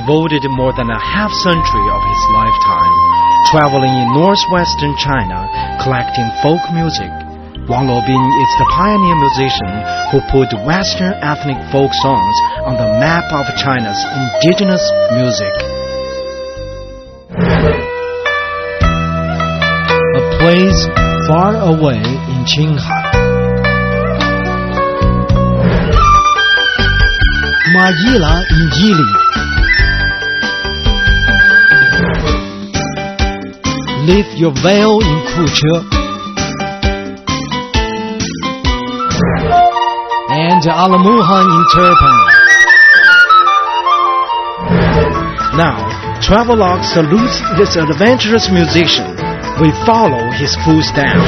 devoted more than a half-century of his lifetime, traveling in northwestern China, collecting folk music. Wang Luobin is the pioneer musician who put Western ethnic folk songs on the map of China's indigenous music. A place far away in Qinghai. Maila in Yili. Lift your veil in Kuche. And Alamuhan in Turpan. Now, Travelogue salutes this adventurous musician. We follow his footsteps,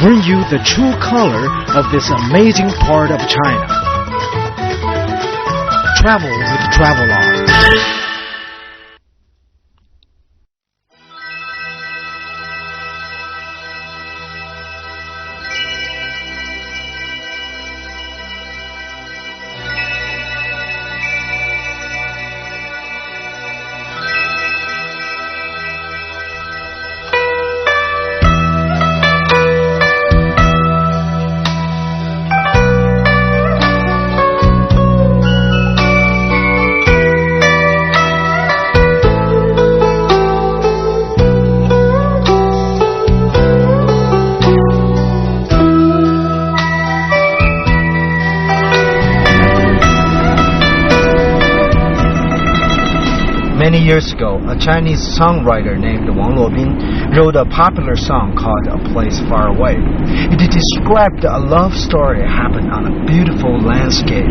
bring you the true color of this amazing part of China. Travel with Travelogue. Many years ago, a Chinese songwriter named Wang Luobin wrote a popular song called A Place Far Away. It described a love story happened on a beautiful landscape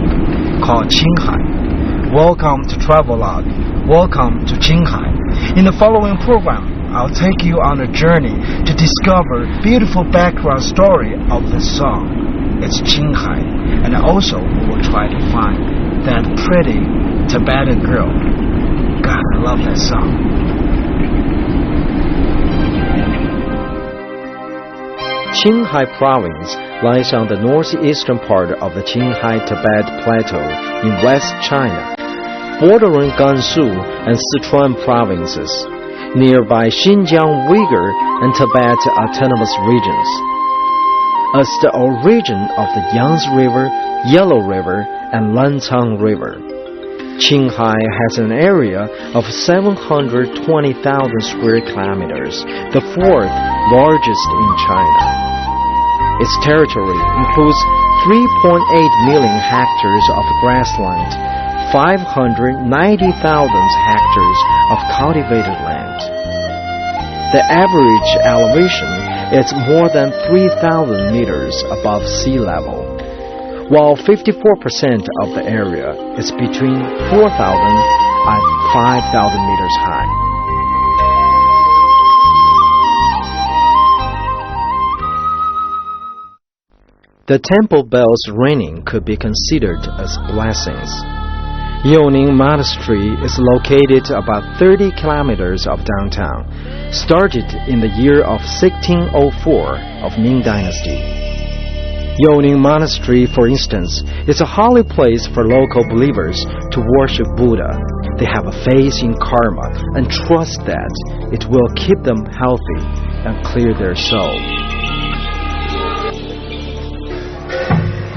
called Qinghai. Welcome to Travelogue. Welcome to Qinghai. In the following program, I'll take you on a journey to discover beautiful background story of this song. It's Qinghai, and also we will try to find that pretty Tibetan girl. God, I love that song. Qinghai Province lies on the northeastern part of the Qinghai-Tibet Plateau in West China, bordering Gansu and Sichuan provinces, nearby Xinjiang Uyghur and Tibet Autonomous Regions. As the origin of the Yangtze River, Yellow River, and Lancang River, Qinghai has an area of 720,000 square kilometers, the fourth largest in China. Its territory includes 3.8 million hectares of grassland, 590,000 hectares of cultivated land. The average elevation is more than 3,000 meters above sea level, while 54% of the area is between 4,000 and 5,000 meters high. The temple bells ringing could be considered as blessings. Youning Monastery is located about 30 kilometers of downtown, started in the year of 1604 of Ming Dynasty. Youning Monastery, for instance, is a holy place for local believers to worship Buddha. They have a faith in karma and trust that it will keep them healthy and clear their soul.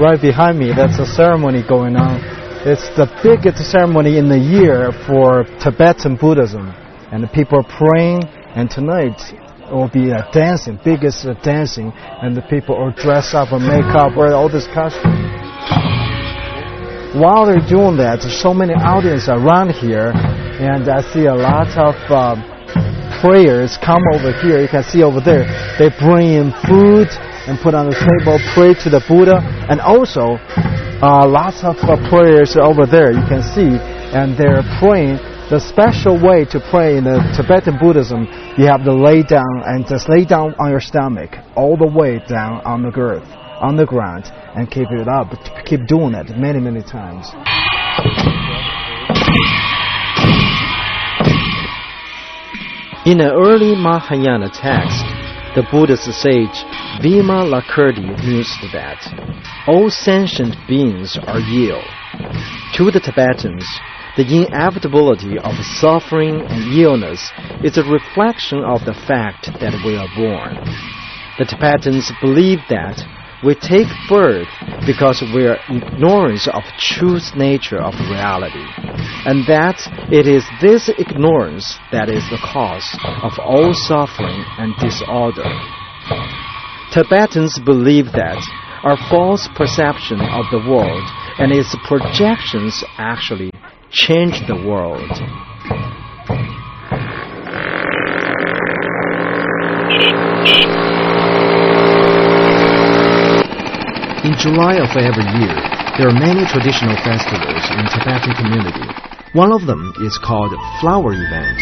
Right behind me, that's a ceremony going on. It's the biggest ceremony in the year for Tibetan Buddhism. And the people are praying, and tonight it will be dancing, biggest dancing, and the people are dressed up and make up, wear all this costume. While they're doing that, there's so many audience around here, and I see a lot of prayers come over here. You can see over there, they bring in food and put on the table, pray to the Buddha, and also lots of prayers over there, you can see, and they're praying. The special way to pray in the Tibetan Buddhism, you have to lay down and just lay down on your stomach all the way down on the earth, on the ground, and keep it up. Keep doing that many, many times. In an early Mahayana text, the Buddhist sage Vima Lakirti mused that all sentient beings are Yeo. To the Tibetans, the inevitability of suffering and illness is a reflection of the fact that we are born. The Tibetans believe that we take birth because we are ignorant of truth nature of reality, and that it is this ignorance that is the cause of all suffering and disorder. Tibetans believe that our false perception of the world and its projections actually change the world. In July of every year, there are many traditional festivals in Tibetan community. One of them is called Flower Event.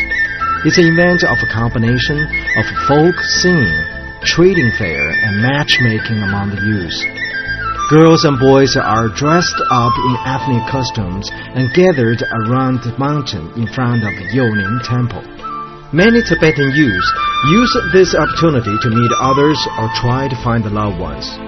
It's an event of a combination of folk singing, trading fair, and matchmaking among the youth. Girls and boys are dressed up in ethnic costumes and gathered around the mountain in front of Youning Temple. Many Tibetan youth use this opportunity to meet others or try to find the loved ones.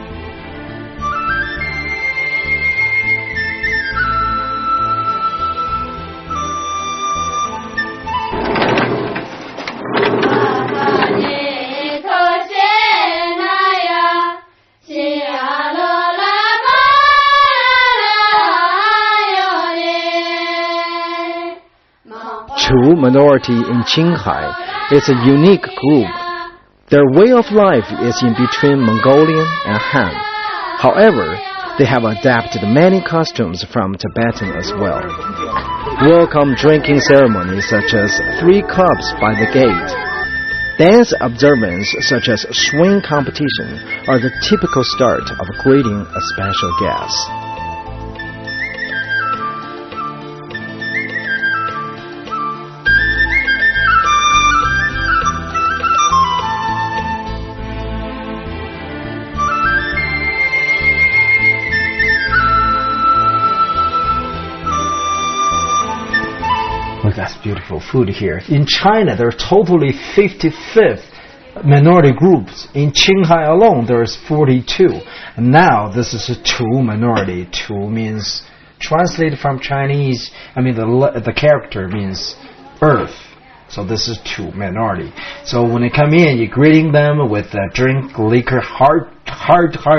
Chu minority in Qinghai is a unique group. Their way of life is in between Mongolian and Han. However, they have adapted many customs from Tibetan as well. Welcome drinking ceremonies such as 3 cups by the gate. Dance observance such as swing competition are the typical start of greeting a special guest. Look, that's beautiful food here. In China, there are totally 55 minority groups. In Qinghai alone, there's 42. And now, this is a Chu minority. Chu means, translated from Chinese, the character means earth. So this is Chu minority. So when they come in, you're greeting them with a drink, liquor, hard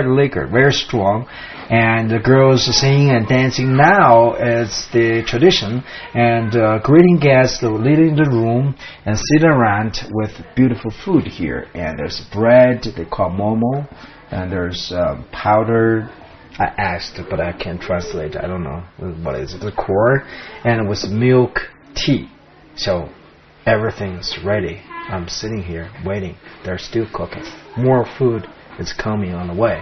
liquor, very strong. And the girls singing and dancing now is the tradition. And greeting guests, leading the room and sitting around with beautiful food here. And there's bread, they call momo. And there's powder. I asked, but I can't translate. I don't know what is it. The corn. And with milk tea. So everything's ready. I'm sitting here waiting. They're still cooking. More food is coming on the way.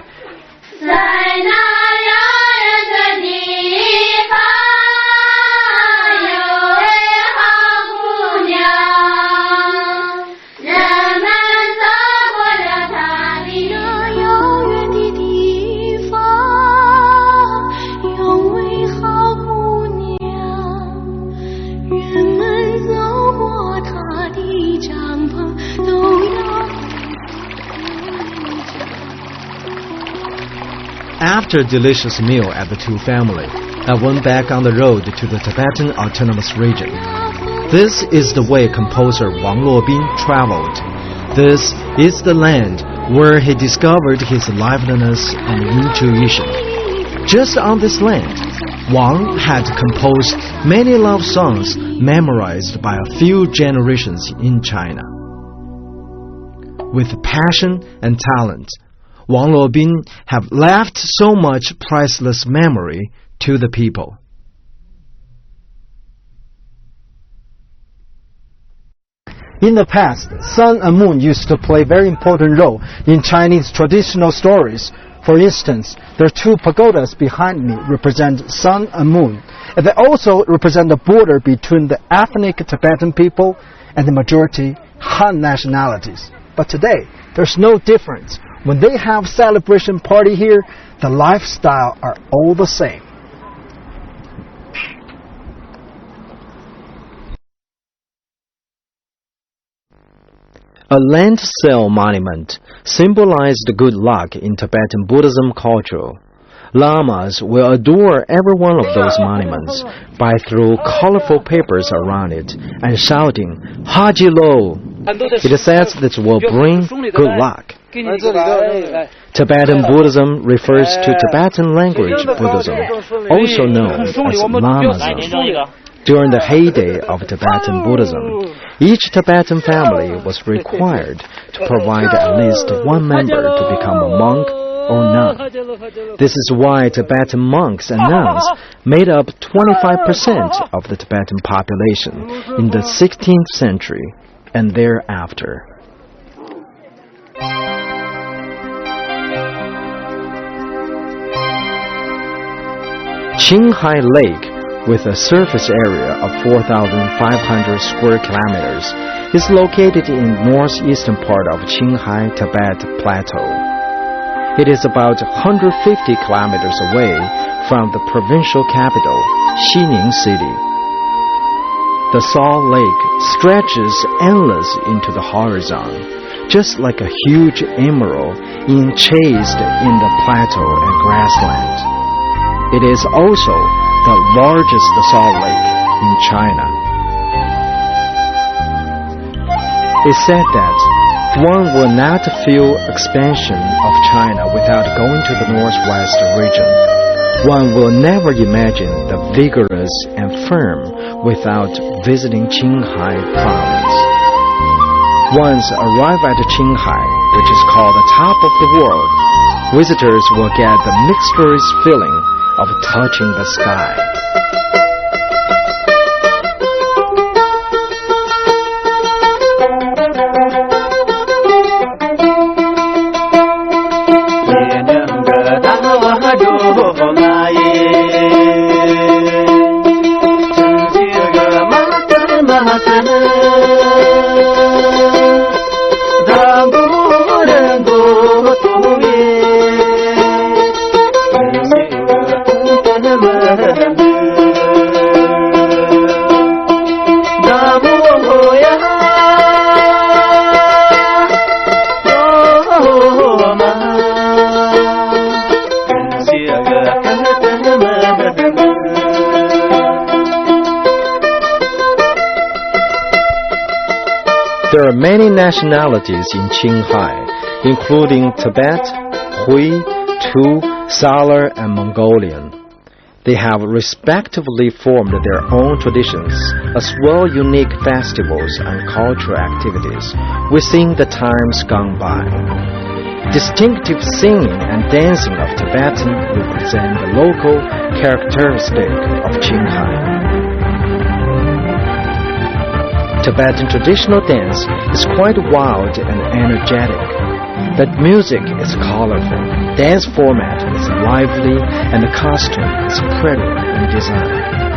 After a delicious meal at the Chu family, I went back on the road to the Tibetan Autonomous Region. This is the way composer Wang Luobin traveled. This is the land where he discovered his liveliness and intuition. Just on this land, Wang had composed many love songs memorized by a few generations in China. With passion and talent, Wang Luobin have left so much priceless memory to the people. In the past, sun and moon used to play a very important role in Chinese traditional stories. For instance, there are 2 pagodas behind me represent sun and moon, and they also represent the border between the ethnic Tibetan people and the majority Han nationalities. But today, there's no difference. When they have celebration party here, the lifestyle are all the same. A land sale monument symbolized good luck in Tibetan Buddhism culture. Llamas will adore every one of those monuments by throwing colorful papers around it and shouting, Haji Lo! It says that will bring good luck. Tibetan Buddhism refers to Tibetan language Buddhism, also known as Lamaism. During the heyday of Tibetan Buddhism, each Tibetan family was required to provide at least one member to become a monk or nun. This is why Tibetan monks and nuns made up 25% of the Tibetan population in the 16th century and thereafter. Qinghai Lake, with a surface area of 4,500 square kilometers, is located in northeastern part of Qinghai Tibet Plateau. It is about 150 kilometers away from the provincial capital, Xining City. The Salt Lake stretches endless into the horizon, just like a huge emerald enchased in the plateau and grassland. It is also the largest salt lake in China. It's said that one will not feel expansion of China without going to the northwest region. One will never imagine the vigorous and firm without visiting Qinghai province. Once arrive at Qinghai, which is called the top of the world, visitors will get the mysterious feeling of touching the sky. There are many nationalities in Qinghai, including Tibet, Hui, Tu, Salar, and Mongolian. They have respectively formed their own traditions, as well as unique festivals and cultural activities within the times gone by. Distinctive singing and dancing of Tibetan represent the local characteristic of Qinghai. Tibetan traditional dance is quite wild and energetic. The music is colorful, dance format is lively, and the costume is pretty in design.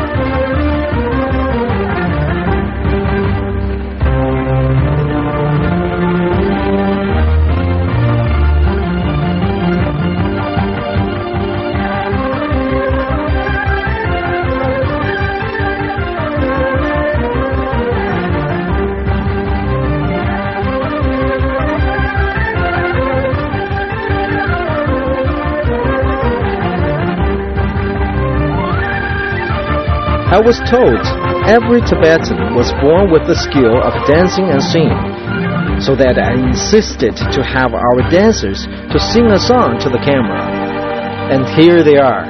I was told every Tibetan was born with the skill of dancing and singing, so that I insisted to have our dancers to sing a song to the camera. And here they are.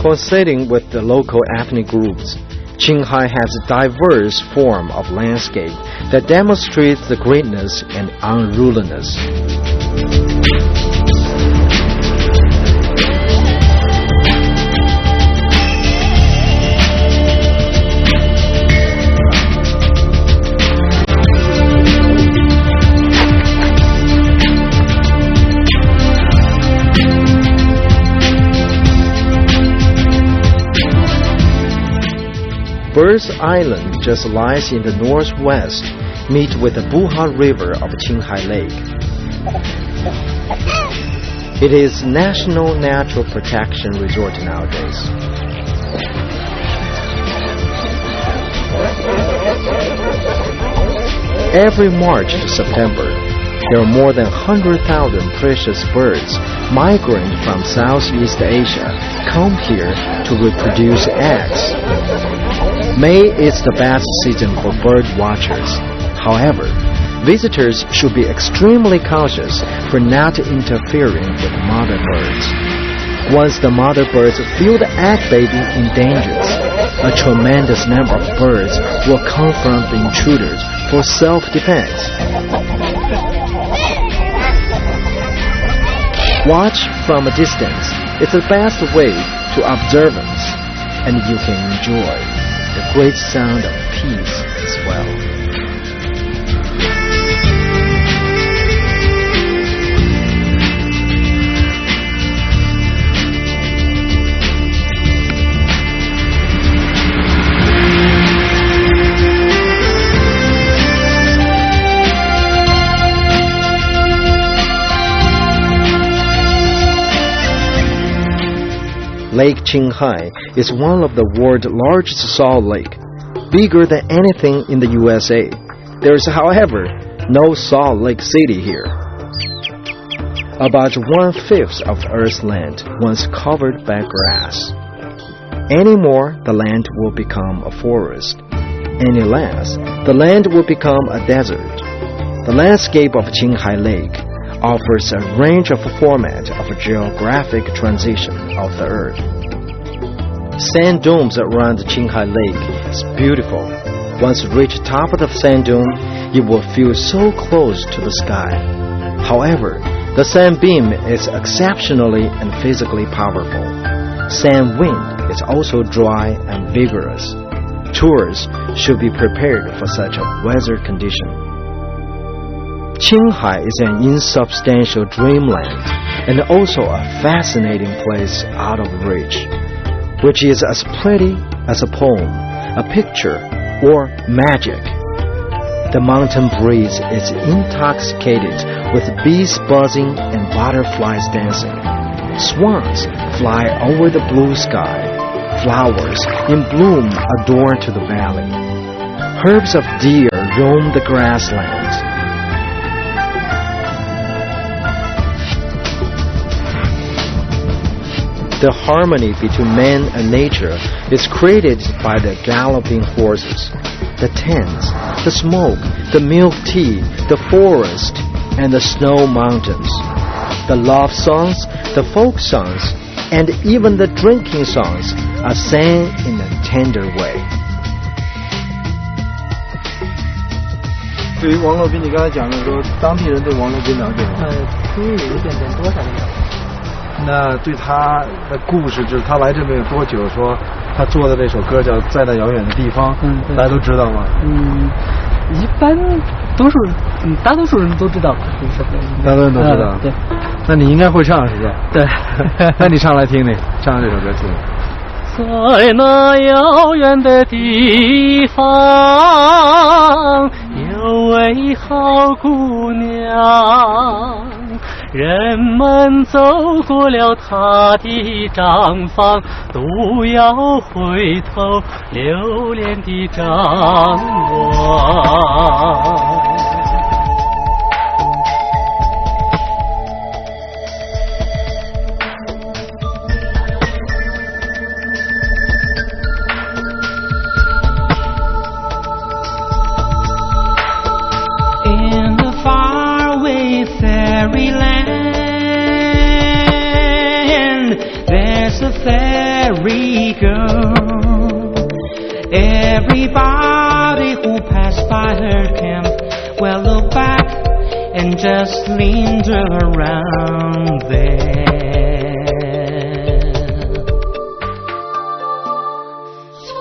Coinciding with the local ethnic groups, Qinghai has a diverse form of landscape that demonstrates the greatness and unruliness. Bird's Island just lies in the northwest, meet with the Buha River of Qinghai Lake. It is National Natural Protection Resort nowadays. Every March to September, there are more than 100,000 precious birds migrating from Southeast Asia come here to reproduce eggs. May is the best season for bird watchers. However, visitors should be extremely cautious for not interfering with mother birds. Once the mother birds feel the egg baby in danger, a tremendous number of birds will confront the intruders for self-defense. Watch from a distance is the best way to observance, and you can enjoy the great sound of peace as well. Lake Qinghai is one of the world's largest salt lake, bigger than anything in the USA. There is, however, no Salt Lake City here. About 1/5 of Earth's land once covered by grass. Any more, the land will become a forest. Any less, the land will become a desert. The landscape of Qinghai Lake offers a range of format of geographic transition of the Earth. Sand dunes around Qinghai Lake is beautiful. Once you reach the top of the sand dune, you will feel so close to the sky. However, the sand beam is exceptionally and physically powerful. Sand wind is also dry and vigorous. Tourists should be prepared for such a weather condition. Qinghai is an insubstantial dreamland and also a fascinating place out of reach, which is as pretty as a poem, a picture, or magic. The mountain breeze is intoxicated with bees buzzing and butterflies dancing. Swans fly over the blue sky. Flowers in bloom adorn to the valley. Herds of deer roam the grasslands. The harmony between man and nature is created by the galloping horses, the tents, the smoke, the milk tea, the forest, and the snow mountains. The love songs, the folk songs, and even the drinking songs are sang in a tender way. 对于王洛宾，你刚才讲的说，当地人对王洛宾了解吗？听有一点点多少了。那对他的故事，就是他来这边有多久？说他做的这首歌叫《在那遥远的地方》，大家都知道吗？一般大多数人都知道，大多人都知道。对，那你应该会唱，是不是？对。那你唱来听听，唱这首歌听。在那遥远的地方，有位好姑娘。人们走过了她的毡房，都要回头留恋地张望。In the faraway fairyland, there's a fairy girl. Everybody who passed by her camp will look back and just linger around there.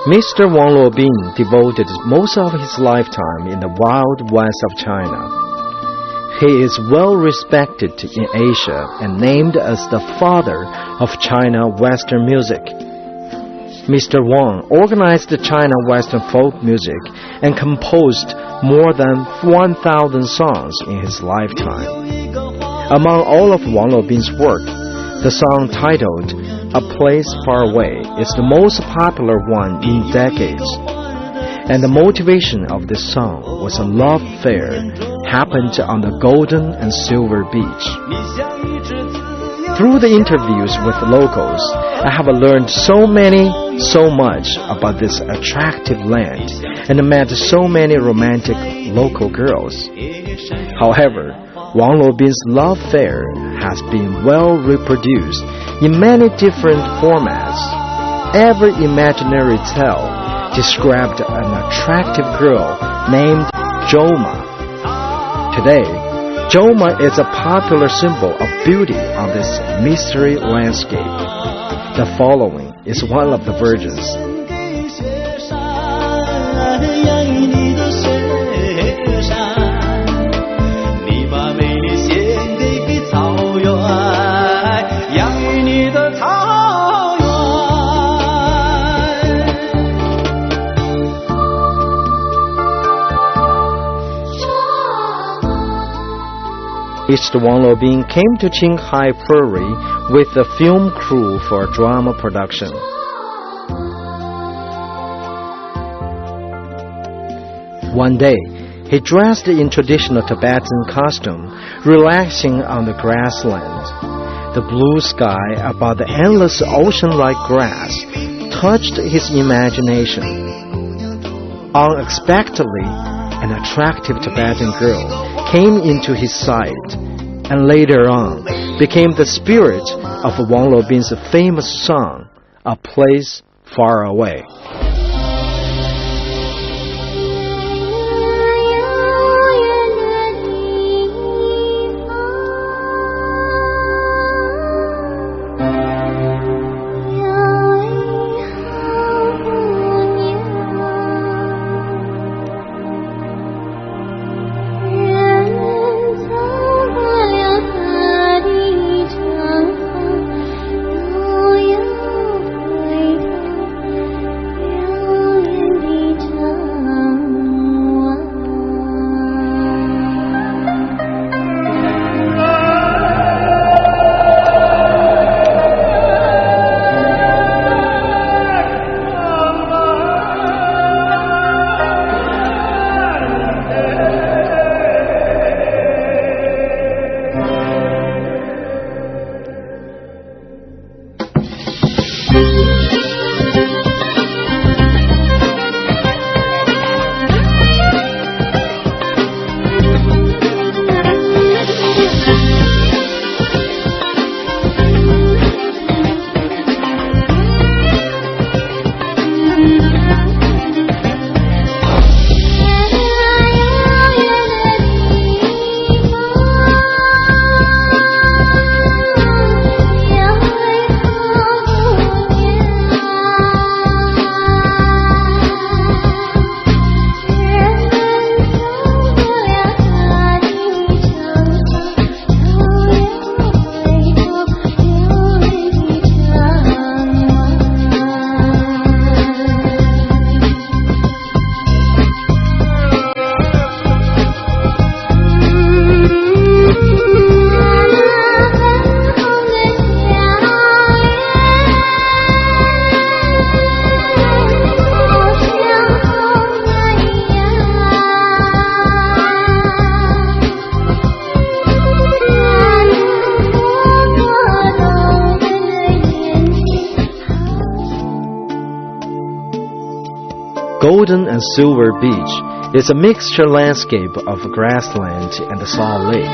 Mr. Wang Luobin devoted most of his lifetime in the wild west of China. He is well respected in Asia and named as the father of China Western music. Mr. Wang organized China Western folk music and composed more than 1,000 songs in his lifetime. Among all of Wang Luobin's work, the song titled "A Place Far Away" is the most popular one in decades. and the motivation of this song was a love affair happened on the Golden and Silver Beach. Through the interviews with locals, I have learned so much about this attractive land and met so many romantic local girls. However, Wang Luobin's love affair has been well reproduced in many different formats. Every imaginary tale described an attractive girl named Zhou-Ma. Today, Zhou-Ma is a popular symbol of beauty on this mystery landscape. The following is one of the versions. Mr. Wang Luobin came to Qinghai Prairie with the film crew for a drama production. One day, he dressed in traditional Tibetan costume, relaxing on the grassland. The blue sky above the endless ocean-like grass touched his imagination. Unexpectedly, an attractive Tibetan girl came into his sight, and later on became the spirit of Wang Luobin's famous song, A Place Far Away. Golden and Silver Beach is a mixture landscape of grassland and the Salt Lake.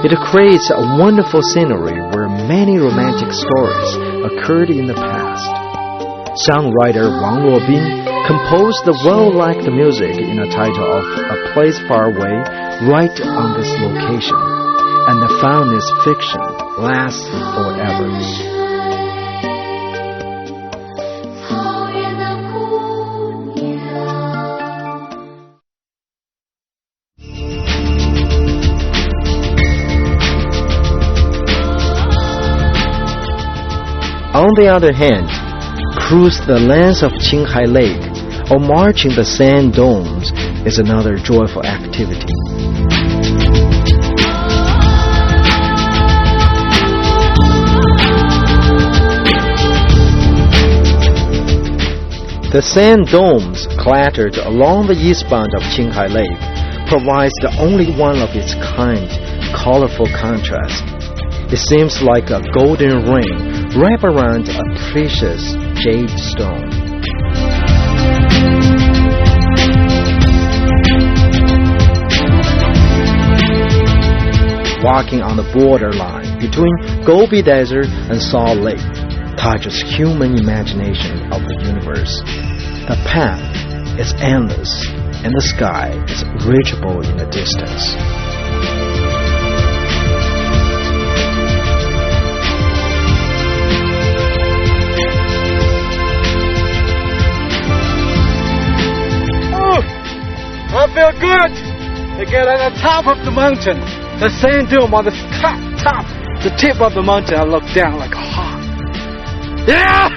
It creates a wonderful scenery where many romantic stories occurred in the past. Songwriter Wang Luobin composed the well-liked music in the title of A Place Far Away right on this location, and the fondness fiction lasts forever. On the other hand, cruise the lands of Qinghai Lake or marching the sand domes is another joyful activity. The sand domes clattered along the eastbound of Qinghai Lake provides the only one of its kind colorful contrast. It seems like a golden ring wrapped around a precious jade stone. Walking on the borderline between Gobi Desert and Salt Lake touches human imagination of the universe. The path is endless, and the sky is reachable in the distance. Oh, I feel good to get at the top of the mountain. The sand dome on the top, the tip of the mountain. I look down like a hawk. Yeah!